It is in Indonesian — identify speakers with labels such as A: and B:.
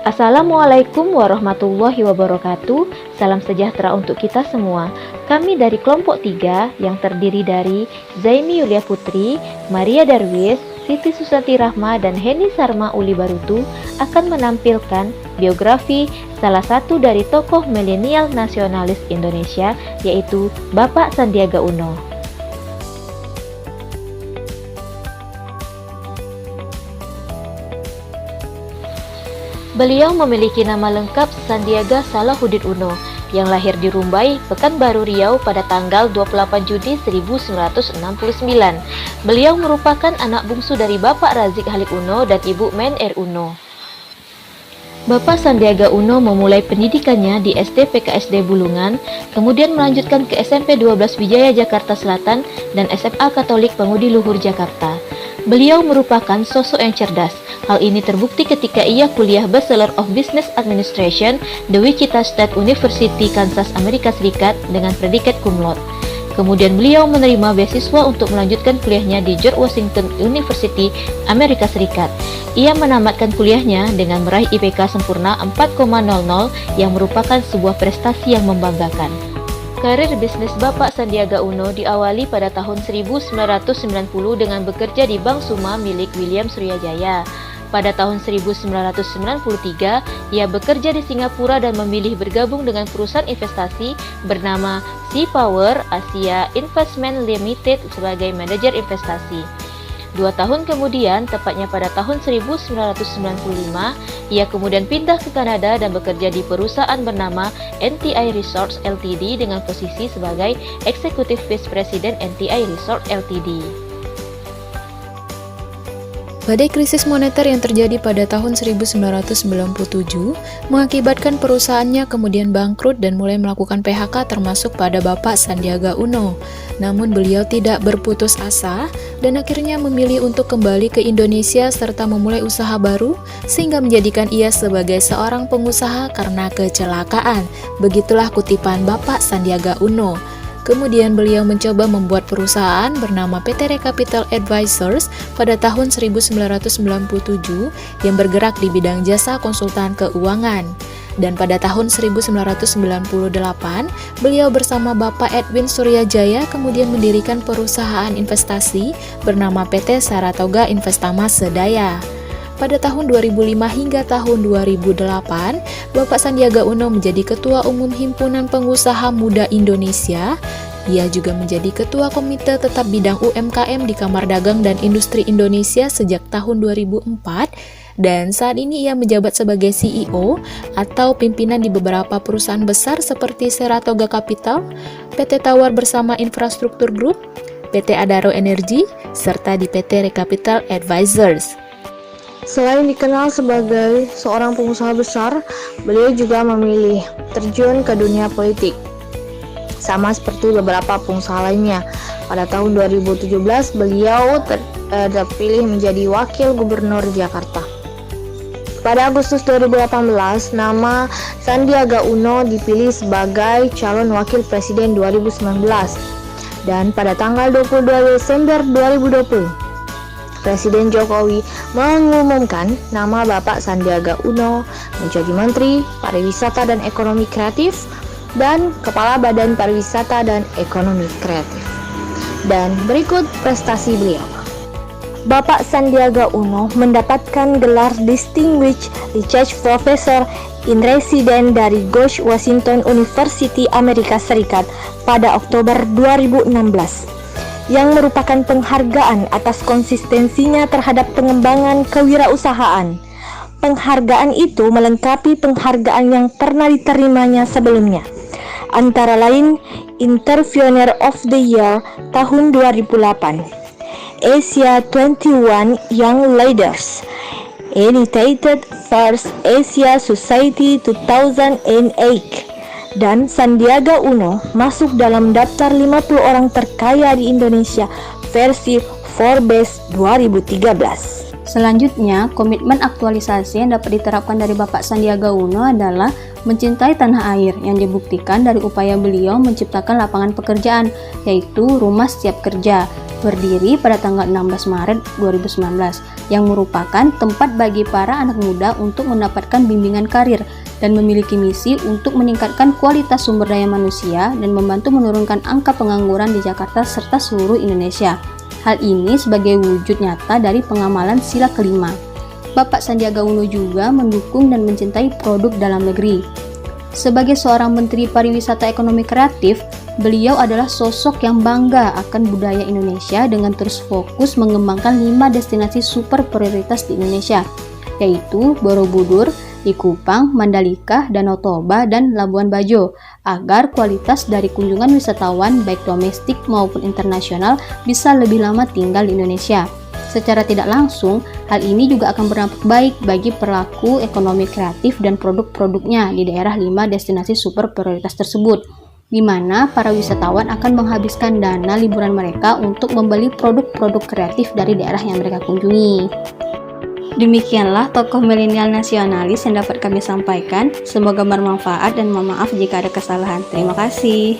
A: Assalamualaikum warahmatullahi wabarakatuh. Salam sejahtera untuk kita semua. Kami dari kelompok 3 yang terdiri dari Zaini Yulia Putri, Maria Darwis, Siti Susanti Rahma, dan Heni Sarma Uli Barutu akan menampilkan biografi salah satu dari tokoh milenial nasionalis Indonesia, yaitu Bapak Sandiaga Uno. Beliau memiliki nama lengkap Sandiaga Salahuddin Uno, yang lahir di Rumbai, Pekanbaru Riau pada tanggal 28 Juni 1969. Beliau merupakan anak bungsu dari Bapak Razik Halik Uno dan Ibu Men R. Uno. Bapak Sandiaga Uno memulai pendidikannya di SD PKSD Bulungan, kemudian melanjutkan ke SMP 12 Wijaya Jakarta Selatan dan SMA Katolik Pengudi Luhur Jakarta. Beliau merupakan sosok yang cerdas. Hal ini terbukti ketika ia kuliah Bachelor of Business Administration di Wichita State University, Kansas, Amerika Serikat dengan predikat cum laude. Kemudian beliau menerima beasiswa untuk melanjutkan kuliahnya di George Washington University, Amerika Serikat. Ia menamatkan kuliahnya dengan meraih IPK sempurna 4,00 yang merupakan sebuah prestasi yang membanggakan. Karir bisnis Bapak Sandiaga Uno diawali pada tahun 1990 dengan bekerja di Bank Suma milik William Suryajaya. Pada tahun 1993, ia bekerja di Singapura dan memilih bergabung dengan perusahaan investasi bernama Sea Power Asia Investment Limited sebagai manajer investasi. 2 tahun kemudian, tepatnya pada tahun 1995, ia kemudian pindah ke Kanada dan bekerja di perusahaan bernama NTI Resorts Ltd dengan posisi sebagai Executive Vice President NTI Resorts Ltd.
B: Badai krisis moneter yang terjadi pada tahun 1997 mengakibatkan perusahaannya kemudian bangkrut dan mulai melakukan PHK termasuk pada Bapak Sandiaga Uno. Namun beliau tidak berputus asa dan akhirnya memilih untuk kembali ke Indonesia serta memulai usaha baru sehingga menjadikan ia sebagai seorang pengusaha karena kecelakaan. Begitulah kutipan Bapak Sandiaga Uno. Kemudian beliau mencoba membuat perusahaan bernama PT Recapital Advisors pada tahun 1997 yang bergerak di bidang jasa konsultan keuangan. Dan pada tahun 1998, beliau bersama Bapak Edwin Suryajaya kemudian mendirikan perusahaan investasi bernama PT Saratoga Investama Sedaya. Pada tahun 2005 hingga tahun 2008, Bapak Sandiaga Uno menjadi Ketua Umum Himpunan Pengusaha Muda Indonesia. Ia juga menjadi Ketua Komite Tetap Bidang UMKM di Kamar Dagang dan Industri Indonesia sejak tahun 2004, dan saat ini ia menjabat sebagai CEO atau pimpinan di beberapa perusahaan besar seperti Saratoga Capital, PT Tawar Bersama Infrastruktur Group, PT Adaro Energy, serta di PT Recapital Advisors.
C: Selain dikenal sebagai seorang pengusaha besar, beliau juga memilih terjun ke dunia politik. Sama seperti beberapa pengusaha lainnya, pada tahun 2017 beliau terpilih menjadi Wakil Gubernur Jakarta. Pada Agustus 2018, nama Sandiaga Uno dipilih sebagai calon Wakil Presiden 2019. Dan pada tanggal 22 Desember 2020, Presiden Jokowi mengumumkan nama Bapak Sandiaga Uno menjadi Menteri Pariwisata dan Ekonomi Kreatif dan Kepala Badan Pariwisata dan Ekonomi Kreatif. Dan berikut prestasi beliau. Bapak Sandiaga Uno mendapatkan gelar Distinguished Research Professor in Residence dari George Washington University, Amerika Serikat pada Oktober 2016. Yang merupakan penghargaan atas konsistensinya terhadap pengembangan kewirausahaan. Penghargaan itu melengkapi penghargaan yang pernah diterimanya sebelumnya, antara lain Entrepreneur of the Year tahun 2008, Asia 21 Young Leaders, Editated First Asia Society 2008, dan Sandiaga Uno masuk dalam daftar 50 orang terkaya di Indonesia versi Forbes 2013.
D: Selanjutnya, komitmen aktualisasi yang dapat diterapkan dari Bapak Sandiaga Uno adalah mencintai tanah air yang dibuktikan dari upaya beliau menciptakan lapangan pekerjaan, yaitu Rumah Siap Kerja, berdiri pada tanggal 16 Maret 2019, yang merupakan tempat bagi para anak muda untuk mendapatkan bimbingan karir dan memiliki misi untuk meningkatkan kualitas sumber daya manusia dan membantu menurunkan angka pengangguran di Jakarta serta seluruh Indonesia. Hal ini sebagai wujud nyata dari pengamalan sila kelima. Bapak Sandiaga Uno juga mendukung dan mencintai produk dalam negeri. Sebagai seorang Menteri Pariwisata Ekonomi Kreatif, beliau adalah sosok yang bangga akan budaya Indonesia dengan terus fokus mengembangkan 5 destinasi super prioritas di Indonesia, yaitu Borobudur, Likupang, Mandalika, Danau Toba, dan Labuan Bajo, agar kualitas dari kunjungan wisatawan baik domestik maupun internasional bisa lebih lama tinggal di Indonesia. Secara tidak langsung, hal ini juga akan berdampak baik bagi pelaku ekonomi kreatif dan produk-produknya di daerah 5 destinasi super prioritas tersebut, di mana para wisatawan akan menghabiskan dana liburan mereka untuk membeli produk-produk kreatif dari daerah yang mereka kunjungi. Demikianlah tokoh milenial nasionalis yang dapat kami sampaikan. Semoga bermanfaat dan mohon maaf jika ada kesalahan. Terima kasih.